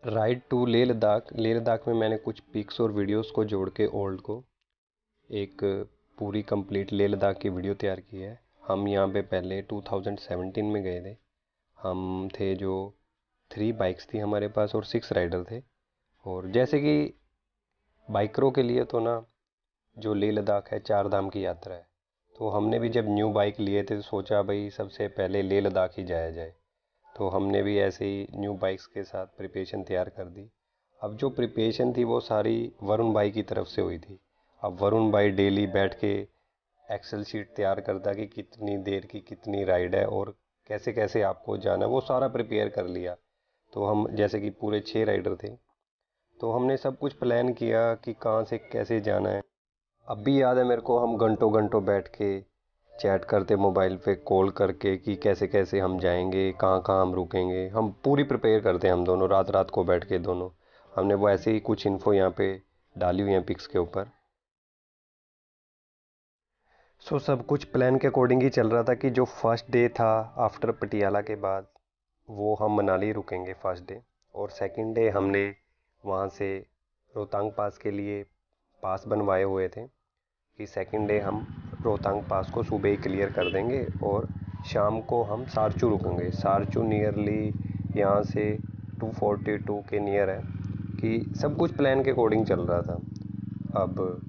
Ride to Leh Ladakh. Leh Ladakh में मैंने कुछ पिक्स और वीडियोस को जोड़ के ओल्ड को एक पूरी कंप्लीट लेह लद्दाख की वीडियो तैयार की है। हम यहाँ पे पहले 2017 में गए थे। हम थे जो 3 बाइक्स थी हमारे पास और 6 राइडर थे। और जैसे कि बाइकरों के लिए तो ना जो लेह लद्दाख है 4 धाम की यात्रा है। तो हमने भी जब न्यू बाइक लिए थे तो सोचा भाई सबसे पहले लेह लद्दाख ही जाया जाए। तो हमने भी ऐसे ही न्यू बाइक्स के साथ प्रिपरेशन तैयार कर दी। अब जो प्रिपरेशन थी वो सारी वरुण भाई की तरफ से हुई थी। अब वरुण भाई डेली बैठ के एक्सेल शीट तैयार करता कि कितनी देर की कितनी राइड है और कैसे कैसे आपको जाना है, वो सारा प्रिपेयर कर लिया। तो हम जैसे कि पूरे 6 राइडर थे, तो हमने सब कुछ प्लान किया कि कहाँ से कैसे जाना है। अब भी याद है मेरे को, हम घंटों घंटों बैठ के चैट करते मोबाइल पे कॉल करके कि कैसे कैसे हम जाएंगे, कहाँ कहाँ हम रुकेंगे। हम पूरी प्रिपेयर करते हैं, हम दोनों रात रात को बैठ के दोनों। हमने वो ऐसे ही कुछ इन्फो यहाँ पे डाली हुई है पिक्स के ऊपर। सब कुछ प्लान के अकॉर्डिंग ही चल रहा था कि जो फर्स्ट डे था आफ्टर पटियाला के बाद, वो हम मनाली रुकेंगे फर्स्ट डे। और सेकंड डे हमने वहाँ से रोहतांग पास के लिए पास बनवाए हुए थे कि सेकंड डे हम रोहतांग पास को सुबह ही क्लियर कर देंगे और शाम को हम सारचू रुकेंगे। सारचू नियरली यहाँ से 242 के नियर है। कि सब कुछ प्लान के अकॉर्डिंग चल रहा था। अब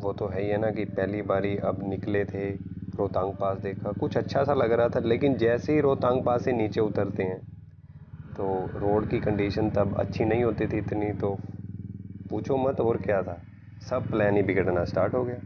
वो तो है ही है ना कि पहली बारी अब निकले थे, रोहतांग पास देखा, कुछ अच्छा सा लग रहा था। लेकिन जैसे ही रोहतांग पास से नीचे उतरते हैं तो रोड की कंडीशन तब अच्छी नहीं होती थी इतनी, तो पूछो मत और क्या था, सब प्लान ही बिगड़ना स्टार्ट हो गया।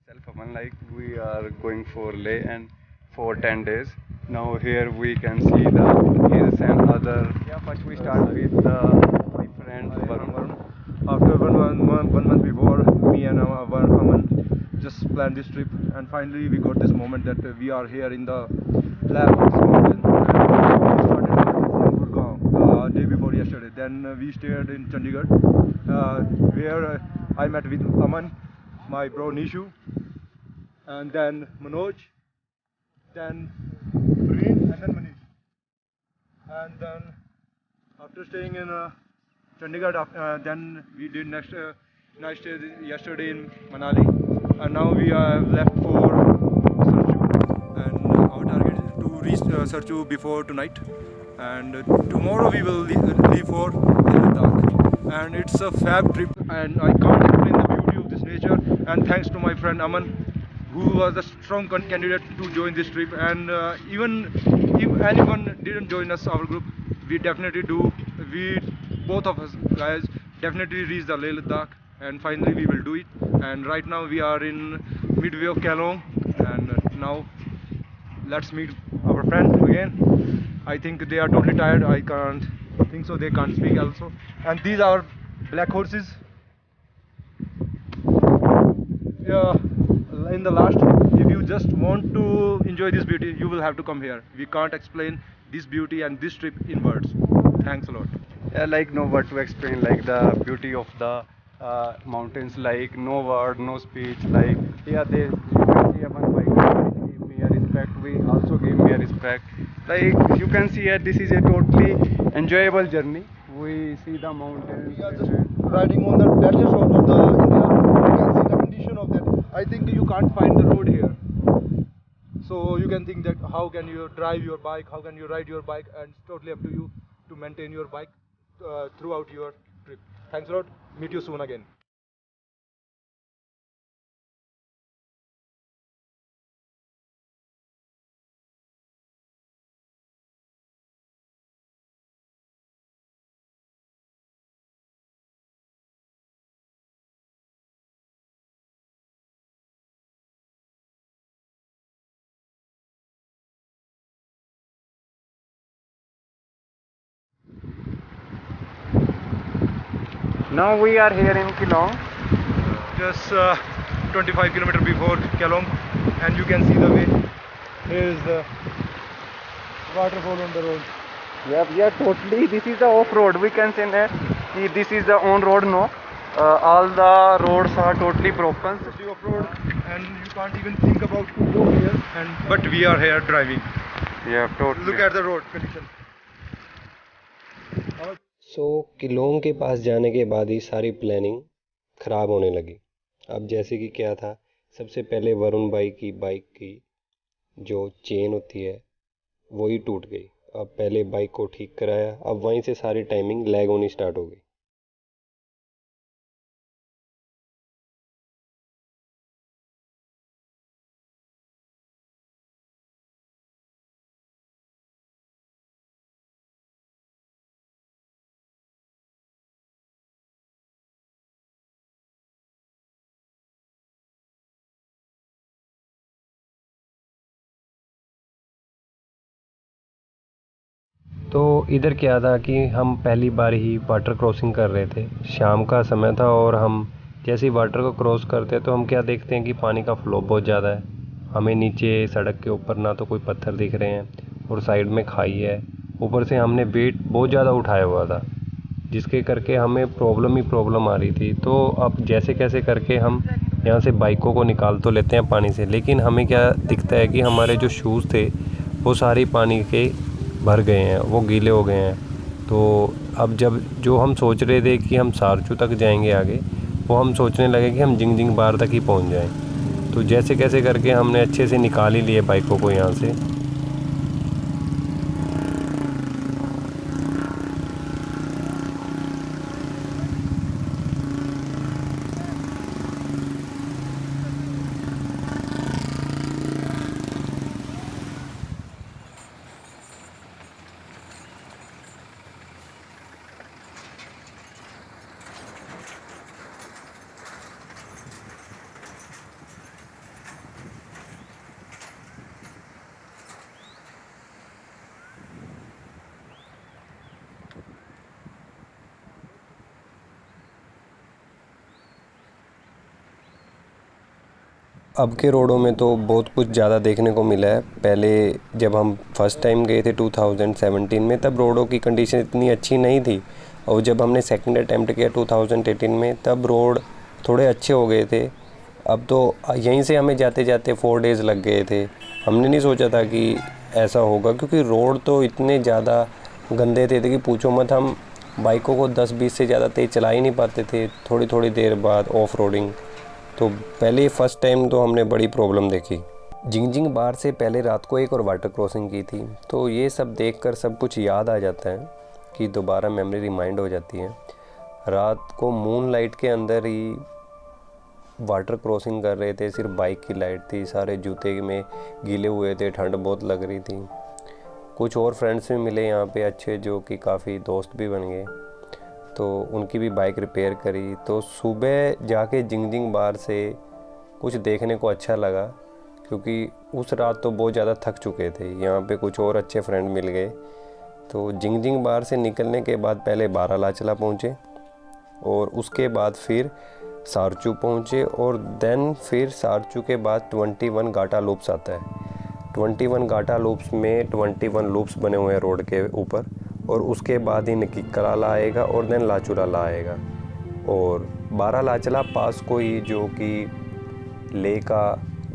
Myself, Aman, like we are going for Leh and for 10 days. Now here we can see the hills and other. Yeah, first we start with my friend Varun. After one month before, me and Aman just planned this trip, and finally we got this moment that we are here in the lab of this mountain. And we started our trip from Gurgaon day before yesterday. Then we stayed in Chandigarh, where I met with Aman, my bro Nishu, and then Manoj, then Green, and then Manish. And then after staying in Chandigarh, then we did next night stay yesterday in Manali, and now we have left for Sarchu. And our target is to reach Sarchu before tonight. And tomorrow we will leave for Ladakh. And it's a fab trip, and I can't explain the beauty of this nature. And thanks to my friend Aman, who was a strong candidate to join this trip. And even if anyone didn't join us, our group, we definitely do. We both of us guys definitely reach the Leh Ladakh, and finally we will do it. And right now we are in midway of Kalong, and now let's meet our friends again. I think they are totally tired. I can't think so. They can't speak also. And these are black horses. Yeah, in the last, if you just want to enjoy this beauty, you will have to come here. We can't explain this beauty and this trip in words. Thanks a lot. Yeah, like no word to explain, like the beauty of the mountains, like no word, no speech. Like yeah, they you can see one bike give me a respect. We also give me a respect. Like you can see here, this is a totally enjoyable journey. We see the mountains. We are just riding on the deadliest road of the India. You can see the condition of that. I think you can't find the road here. So you can think that how can you drive your bike, how can you ride your bike, and it's totally up to you to maintain your bike throughout your trip. Thanks a lot. Meet you soon again. Now we are here in Kilong. Just 25 kilometers before Kalong, and you can see the way. Here is the waterfall on the road. Yeah, totally. This is the off-road. We can say that this is the on-road. No, all the roads are totally broken. The off-road, and you can't even think about to go here. But we are here driving. Yeah, totally. Look at the road condition. Keylong के पास जाने के बाद ही सारी planning ख़राब होने लगी। अब जैसे कि क्या था, सबसे पहले वरुण भाई की बाइक की जो चेन होती है वो ही टूट गई। अब पहले बाइक को ठीक कराया, अब वहीं से सारी टाइमिंग लैग होनी स्टार्ट हो गई। तो इधर क्या था कि हम पहली बार ही वाटर क्रॉसिंग कर रहे थे, शाम का समय था और हम जैसे ही वाटर को क्रॉस करते हैं तो हम क्या देखते हैं कि पानी का फ्लो बहुत ज़्यादा है। हमें नीचे सड़क के ऊपर ना तो कोई पत्थर दिख रहे हैं और साइड में खाई है, ऊपर से हमने वेट बहुत ज़्यादा उठाया हुआ था जिसके करके हमें प्रॉब्लम ही प्रॉब्लम आ रही थी। तो अब जैसे कैसे करके हम यहाँ से बाइकों को निकाल तो लेते हैं पानी से, लेकिन हमें क्या दिखता है कि हमारे जो शूज़ थे वो सारे पानी के भर गए हैं, वो गीले हो गए हैं। तो अब जब जो हम सोच रहे थे कि हम सारचू तक जाएंगे आगे, वो हम सोचने लगे कि हम जिंगजिंग बार तक ही पहुंच जाएं। तो जैसे कैसे करके हमने अच्छे से निकाल ही लिए बाइकों को यहाँ से। अब के रोडों में तो बहुत कुछ ज़्यादा देखने को मिला है। पहले जब हम फर्स्ट टाइम गए थे 2017 में, तब रोडों की कंडीशन इतनी अच्छी नहीं थी, और जब हमने सेकंड अटैम्प्ट किया 2018 में, तब रोड थोड़े अच्छे हो गए थे। अब तो यहीं से हमें जाते जाते 4 डेज़ लग गए थे। हमने नहीं सोचा था कि ऐसा होगा, क्योंकि रोड तो इतने ज़्यादा गंदे थे कि पूछो मत। हम बाइकों को 10-20 से ज़्यादा तेज़ चला ही नहीं पाते थे थोड़ी थोड़ी देर बाद ऑफ रोडिंग। तो पहले फर्स्ट टाइम तो हमने बड़ी प्रॉब्लम देखी। जिंगजिंग बार से पहले रात को एक और वाटर क्रॉसिंग की थी, तो ये सब देखकर सब कुछ याद आ जाता है कि दोबारा मेमोरी रिमाइंड हो जाती है। रात को मून लाइट के अंदर ही वाटर क्रॉसिंग कर रहे थे, सिर्फ बाइक की लाइट थी, सारे जूते में गीले हुए थे, ठंड बहुत लग रही थी। कुछ और फ्रेंड्स भी मिले यहाँ पे अच्छे, जो कि काफ़ी दोस्त भी बन गए, तो उनकी भी बाइक रिपेयर करी। तो सुबह जाके जिंगजिंग बार से कुछ देखने को अच्छा लगा, क्योंकि उस रात तो बहुत ज़्यादा थक चुके थे। यहाँ पे कुछ और अच्छे फ्रेंड मिल गए। तो जिंगजिंग बार से निकलने के बाद पहले बारालाचला पहुँचे, और उसके बाद फिर सारचू पहुँचे, और देन फिर सारचू के बाद 21 गाटा लूप्स आता है। 21 गाटा लूप्स में 21 लूप्स बने हुए हैं रोड के ऊपर, और उसके बाद ही निकिकलाला आएगा और देन लाचुराला आएगा। और बारालाचला पास को ही, जो कि ले का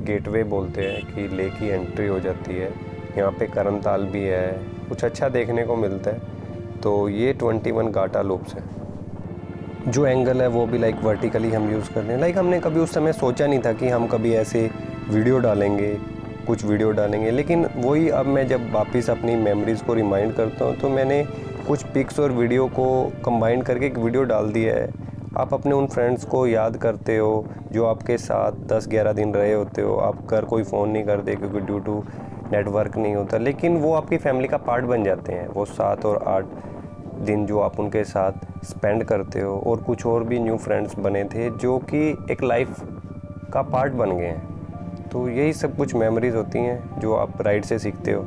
गेटवे बोलते हैं, कि ले की एंट्री हो जाती है। यहाँ पे करनताल भी है, कुछ अच्छा देखने को मिलता है। तो ये 21 गाटा लूप्स है। जो एंगल है वो भी लाइक वर्टिकली हम यूज़ कर रहे हैं। लाइक हमने कभी उस समय सोचा नहीं था कि हम कभी ऐसे वीडियो डालेंगे, कुछ वीडियो डालेंगे। लेकिन वही अब मैं जब वापस अपनी मेमोरीज़ को रिमाइंड करता हूँ, तो मैंने कुछ पिक्स और वीडियो को कंबाइन करके एक वीडियो डाल दिया है। आप अपने उन फ्रेंड्स को याद करते हो जो आपके साथ 10-11 दिन रहे होते हो। आप घर कोई फ़ोन नहीं करते क्योंकि ड्यू टू नेटवर्क नहीं होता, लेकिन वो आपकी फैमिली का पार्ट बन जाते हैं। वो 7 और 8 दिन जो आप उनके साथ स्पेंड करते हो। और कुछ और भी न्यू फ्रेंड्स बने थे जो कि एक लाइफ का पार्ट बन गए हैं। तो यही सब कुछ मेमोरीज़ होती हैं जो आप राइड से सीखते हो।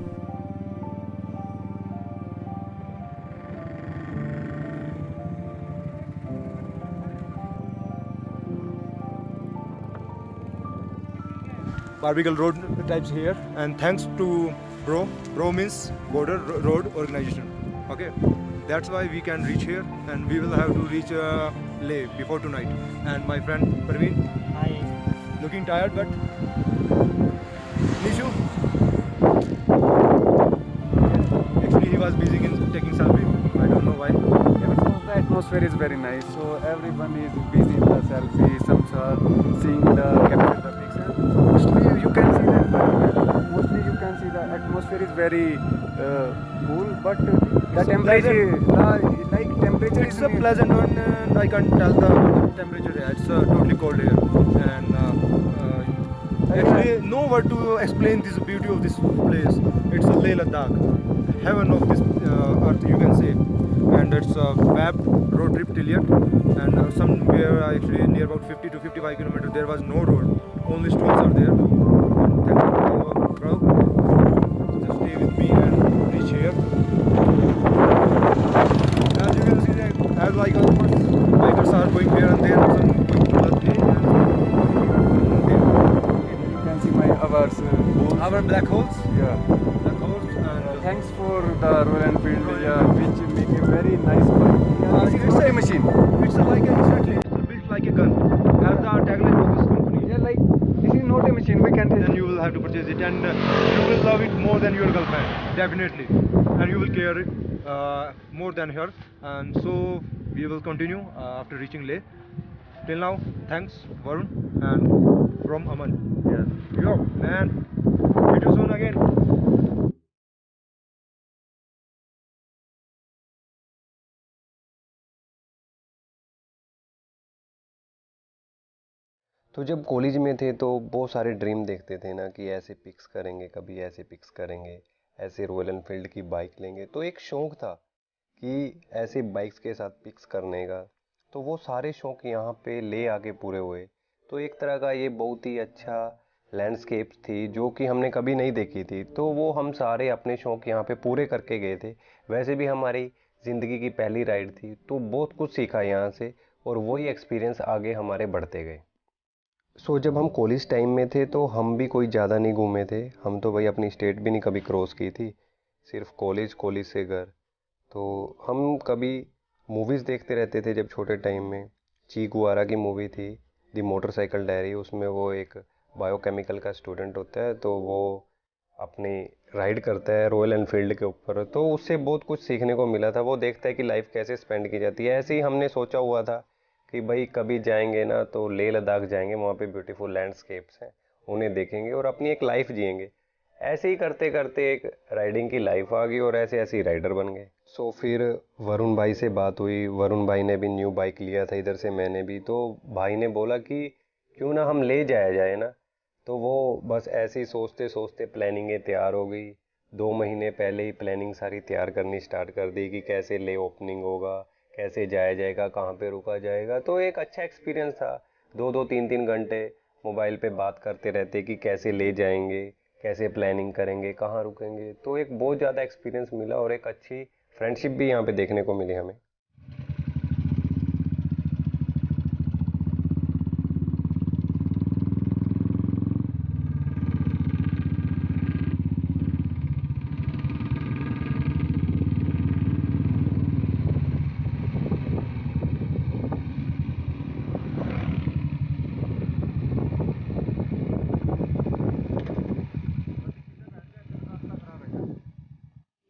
Barbican road types here, and thanks to Bro means border road organization. Okay, that's why we can reach here, and we will have to reach Leh before tonight. And my friend Parveen, Hi. looking tired, but Nishu, actually he was busy in taking selfie. I don't know why. Yeah, because the atmosphere is very nice, so everyone is busy in the selfie, some are seeing the capture the picture. Mostly you can see the atmosphere is very cool, but the It's a temperature, like temperature It's is a pleasant one, and I can't tell the temperature here. It's totally cold here, and actually no word to explain this beauty of this place. It's a Leh Ladakh, heaven of this earth, you can say. And it's a fab road trip till yet, and somewhere actually near about 50 to 55 kilometers there was no road, only stones are there. And thanks to my bro, just stay with me and reach here. As you can see, as like bikers are going here and there, some going to birthday and you can see my hours. our black holes. Yeah. Black holes and Thanks for the Royal Enfield, which make a very nice bike. It's a machine. it's a, like a, exactly, it's built like a gun. As the tagline of this company. Yeah, like this is not a machine. We can Then you will have to purchase it, and you will love it more than your girlfriend, definitely, and you will care more than her. And so we will continue after reaching Leh. Till now, thanks Varun and from Aman. Yes. Yo man, meet you soon again. तो जब college में थे तो बहुत सारे dream देखते थे ना कि ऐसे पिक्स करेंगे, कभी ऐसे पिक्स करेंगे, ऐसे रॉयल एनफील्ड की बाइक लेंगे। तो एक शौक़ था कि ऐसे बाइक्स के साथ पिक्स करने का। तो वो सारे शौक़ यहाँ पे ले आके पूरे हुए। तो एक तरह का ये बहुत ही अच्छा लैंडस्केप थी जो कि हमने कभी नहीं देखी थी। तो वो हम सारे अपने शौक़ यहाँ पे पूरे करके गए थे। वैसे भी हमारी ज़िंदगी की पहली राइड थी, तो बहुत कुछ सीखा यहाँ से और वही एक्सपीरियंस आगे हमारे बढ़ते गए। जब हम कॉलेज टाइम में थे तो हम भी कोई ज़्यादा नहीं घूमे थे। हम तो भाई अपनी स्टेट भी नहीं कभी क्रॉस की थी, सिर्फ कॉलेज कॉलेज से घर। तो हम कभी मूवीज़ देखते रहते थे जब छोटे टाइम में। ची गुआरा की मूवी थी दी मोटरसाइकिल डायरी, उसमें वो एक बायोकेमिकल का स्टूडेंट होता है, तो वो अपनी राइड करता है रॉयल एनफील्ड के ऊपर। तो उससे बहुत कुछ सीखने को मिला था। वो देखता है कि लाइफ कैसे स्पेंड की जाती है। ऐसे ही हमने सोचा हुआ था कि भाई कभी जाएंगे ना तो लेह लद्दाख जाएंगे, वहाँ पे ब्यूटीफुल लैंडस्केप्स हैं, उन्हें देखेंगे और अपनी एक लाइफ जिएंगे। ऐसे ही करते करते एक राइडिंग की लाइफ आ गई और ऐसे ऐसे ही राइडर बन गए। फिर वरुण भाई से बात हुई। वरुण भाई ने भी न्यू बाइक लिया था, इधर से मैंने भी। तो भाई ने बोला कि क्यों ना हम ले जाया जाए ना। तो वो बस ऐसे ही सोचते सोचते प्लानिंगें तैयार हो गई। 2 महीने पहले ही प्लानिंग सारी तैयार करनी स्टार्ट कर दी कि कैसे ले ओपनिंग होगा, कैसे जाया जाएगा, कहाँ पे रुका जाएगा। तो एक अच्छा एक्सपीरियंस था। 2-2 3-3 घंटे मोबाइल पे बात करते रहते कि कैसे ले जाएंगे, कैसे प्लानिंग करेंगे, कहाँ रुकेंगे। तो एक बहुत ज़्यादा एक्सपीरियंस मिला और एक अच्छी फ्रेंडशिप भी यहाँ पे देखने को मिली हमें।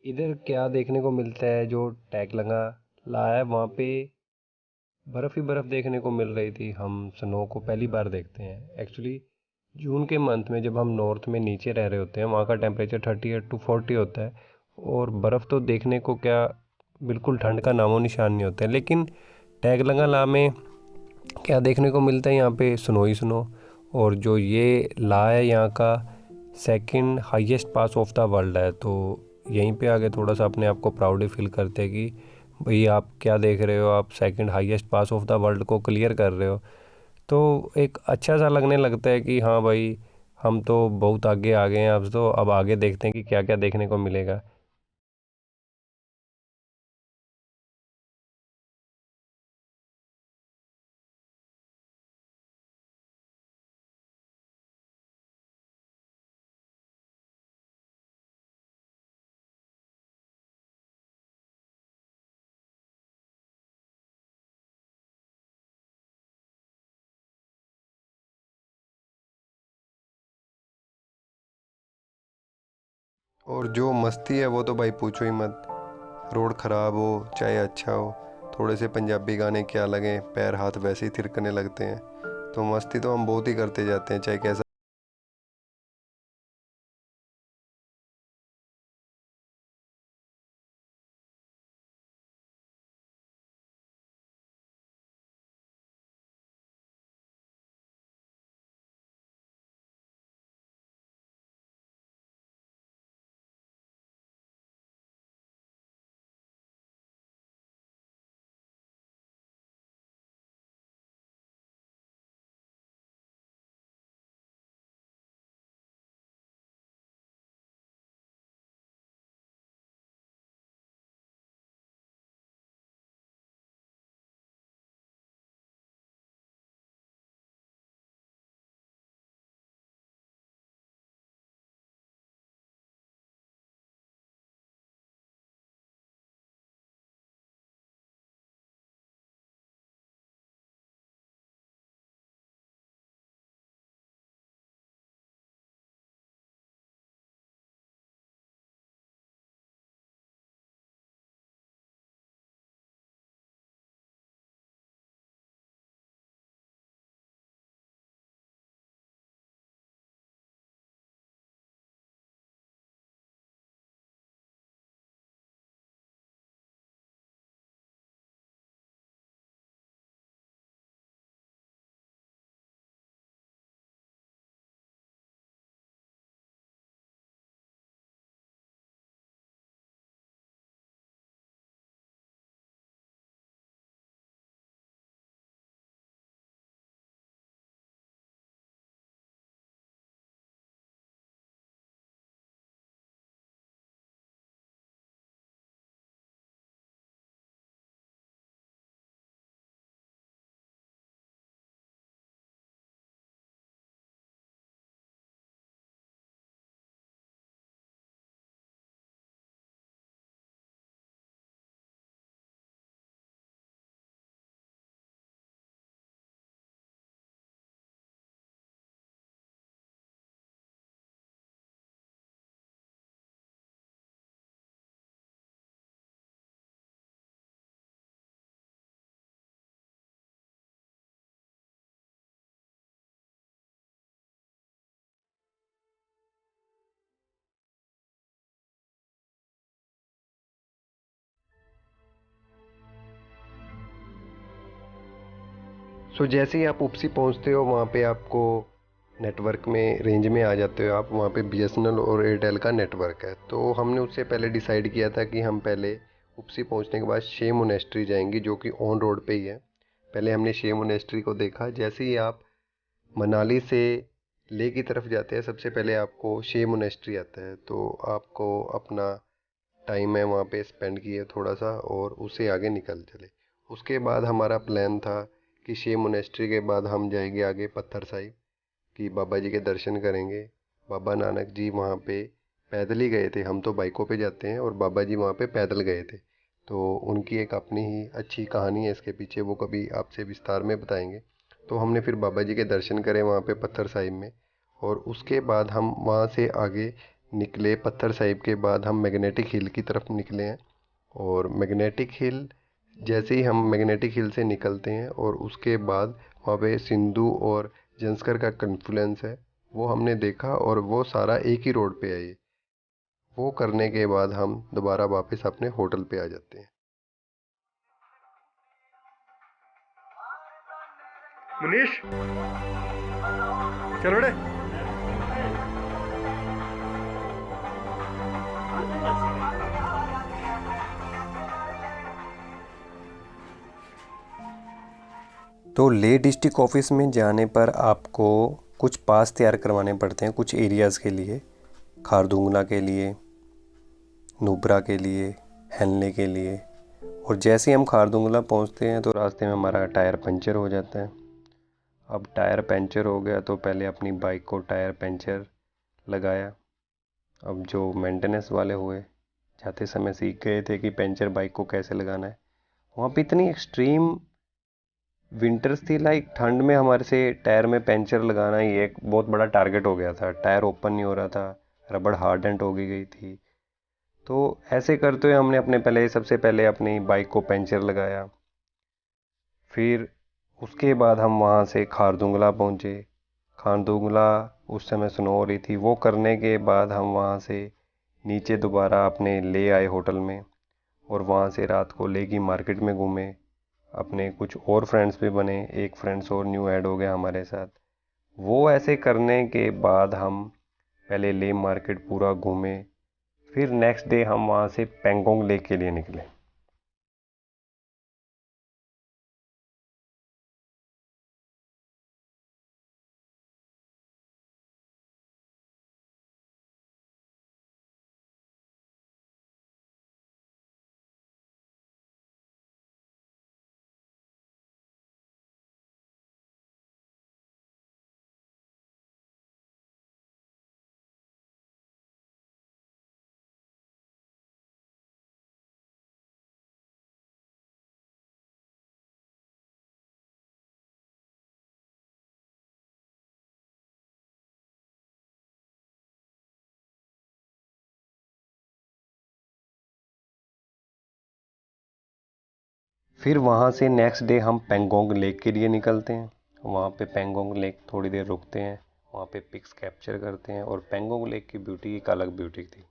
इधर क्या देखने को मिलता है, जो टैग लगा है वहाँ पे बर्फ़ ही बर्फ़ देखने को मिल रही थी। हम स्नो को पहली बार देखते हैं एक्चुअली। जून के मंथ में जब हम नॉर्थ में नीचे रह रहे होते हैं, वहाँ का टेम्परेचर 38 to 40 होता है और बर्फ़ तो देखने को क्या, बिल्कुल ठंड का नामो निशान नहीं होता है। लेकिन टैगलंगा में क्या देखने को मिलता है, यहाँ पे स्नो ही स्नो। और जो ये ला है यहाँ का second highest pass of the world है। तो यहीं पे आके थोड़ा सा अपने आप को प्राउड फील करते हैं कि भाई आप क्या देख रहे हो, आप second highest pass of the world को क्लियर कर रहे हो। तो एक अच्छा सा लगने लगता है कि हाँ भाई हम तो बहुत आगे आ गए हैं। अब आगे देखते हैं कि क्या क्या देखने को मिलेगा। और जो मस्ती है वो तो भाई पूछो ही मत। रोड ख़राब हो चाहे अच्छा हो, थोड़े से पंजाबी गाने क्या लगें, पैर हाथ वैसे ही थिरकने लगते हैं। तो मस्ती तो हम बहुत ही करते जाते हैं चाहे कैसा। जैसे ही आप उपसी पहुंचते हो वहाँ पे आपको नेटवर्क में रेंज में आ जाते हो आप। वहाँ पे बीएसएनएल और एयरटेल का नेटवर्क है। तो हमने उससे पहले डिसाइड किया था कि हम पहले उपसी पहुंचने के बाद शे मोनेस्ट्री जाएंगे, जो कि ऑन रोड पे ही है। पहले हमने शे मोनेस्ट्री को देखा। जैसे ही आप मनाली से लेह की तरफ जाते हैं सबसे पहले आपको शे मोनेस्ट्री आता है। तो आपको अपना टाइम है वहाँ पे स्पेंड किए थोड़ा सा और उससे आगे निकल चले। उसके बाद हमारा प्लान था कि शे मोनेस्ट्री के बाद हम जाएंगे आगे पत्थर साहिब कि बाबा जी के दर्शन करेंगे। बाबा नानक जी वहाँ पे पैदल ही गए थे। हम तो बाइकों पे जाते हैं और बाबा जी वहाँ पे पैदल गए थे। तो उनकी एक अपनी ही अच्छी कहानी है इसके पीछे, वो कभी आपसे विस्तार में बताएंगे। तो हमने फिर बाबा जी के दर्शन करे वहाँ पे पत्थर साहिब में। और उसके बाद हम वहाँ से आगे निकले। पत्थर साहिब के बाद हम मैग्नेटिक हिल की तरफ निकले हैं। और मैग्नेटिक हिल, जैसे ही हम मैग्नेटिक हिल से निकलते हैं और उसके बाद वहाँ पे सिंधु और जंस्कर का कन्फ्लुएंस है वो हमने देखा और वो सारा एक ही रोड पे है। ये वो करने के बाद हम दोबारा वापस अपने होटल पे आ जाते हैं। मुनीश चलो रे। तो लेह डिस्ट्रिक्ट ऑफिस में जाने पर आपको कुछ पास तैयार करवाने पड़ते हैं कुछ एरियाज़ के लिए, खारदुंगला के लिए, नुब्रा के लिए, हेलने के लिए। और जैसे ही हम खारदुंगला पहुंचते हैं तो रास्ते में हमारा टायर पंचर हो जाता है। अब टायर पंचर हो गया तो पहले अपनी बाइक को टायर पंचर लगाया। अब जो मेंटेनेंस वाले हुए जाते समय सीख गए थे कि पंचर बाइक को कैसे लगाना है। वहाँ पे इतनी एक्सट्रीम विंटर्स थी, लाइक ठंड में हमारे से टायर में पंचर लगाना ही एक बहुत बड़ा टारगेट हो गया था। टायर ओपन नहीं हो रहा था, रबड़ हार्डेंट हो गई थी। तो ऐसे करते हुए हमने सबसे पहले अपनी बाइक को पंचर लगाया। फिर उसके बाद हम वहाँ से खारदुंगला पहुँचे। खारदुंगला उस समय स्नो हो रही थी। वो करने के बाद हम वहाँ से नीचे दोबारा अपने ले आए होटल में, और वहाँ से रात को ले की मार्केट में घूमे। अपने कुछ और फ्रेंड्स भी बने, एक फ्रेंड्स और न्यू ऐड हो गया हमारे साथ। वो ऐसे करने के बाद हम पहले ले मार्केट पूरा घूमे। फिर नेक्स्ट डे हम वहाँ से पेंगोंग लेक के लिए निकले। फिर वहाँ से नेक्स्ट डे हम पेंगोंग लेक के लिए निकलते हैं। वहाँ पे पेंगोंग लेक थोड़ी देर रुकते हैं, वहाँ पे पिक्स कैप्चर करते हैं, और पेंगोंग लेक की ब्यूटी एक अलग ब्यूटी थी।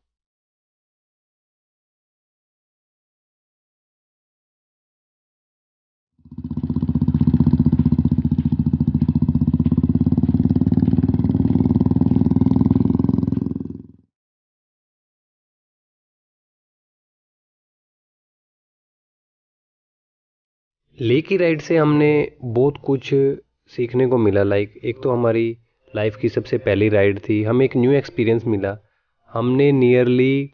ले की राइड से हमने बहुत कुछ सीखने को मिला। लाइक एक तो हमारी लाइफ की सबसे पहली राइड थी, हमें एक न्यू एक्सपीरियंस मिला। हमने नियरली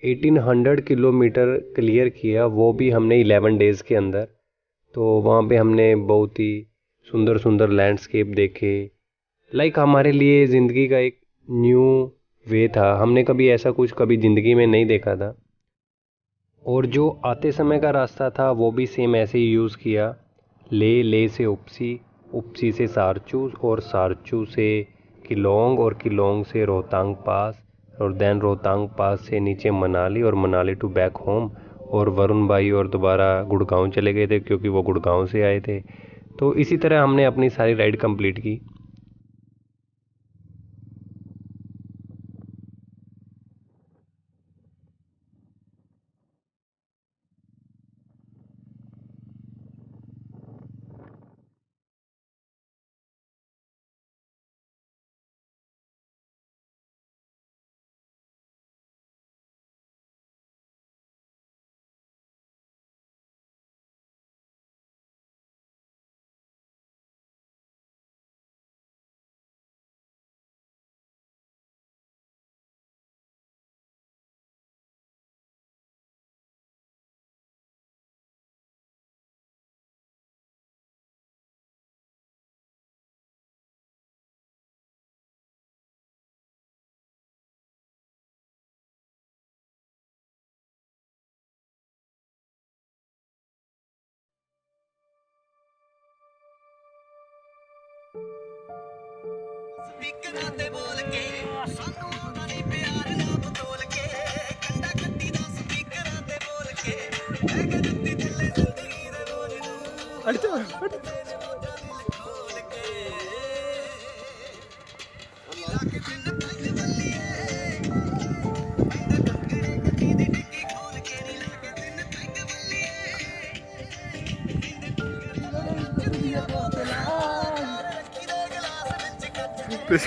1800 किलोमीटर क्लियर किया, वो भी हमने 11 डेज़ के अंदर। तो वहाँ पे हमने बहुत ही सुंदर सुंदर लैंडस्केप देखे। लाइक हमारे लिए ज़िंदगी का एक न्यू वे था। हमने कभी ऐसा कुछ कभी ज़िंदगी में नहीं देखा था। और जो आते समय का रास्ता था वो भी सेम ऐसे ही यूज़ किया। ले से उपसी, उपसी से सारचू, और सारचू से किलोंग, और किलोंग से रोहतांग पास, और देन रोहतांग पास से नीचे मनाली, और मनाली टू बैक होम। और वरुण भाई और दोबारा गुड़गांव चले गए थे क्योंकि वो गुड़गांव से आए थे। तो इसी तरह हमने अपनी सारी राइड कंप्लीट की। स्पीकरां ते बोल के सानू आंदा नहीं प्यार ना बतोल के कंडा कट्टी दा स्पीकरां ते बोल के मैं के दित्ती दिल जिंदगी दे रोज नू अड़ खोल के मिला के दिन पैग बल्लिए बंदे टंगड़े कट्टी दी डिग्गी खोल के मिला के दिन पैग बल्लिए बंदे टंगड़े रखी दे गिलास विच कच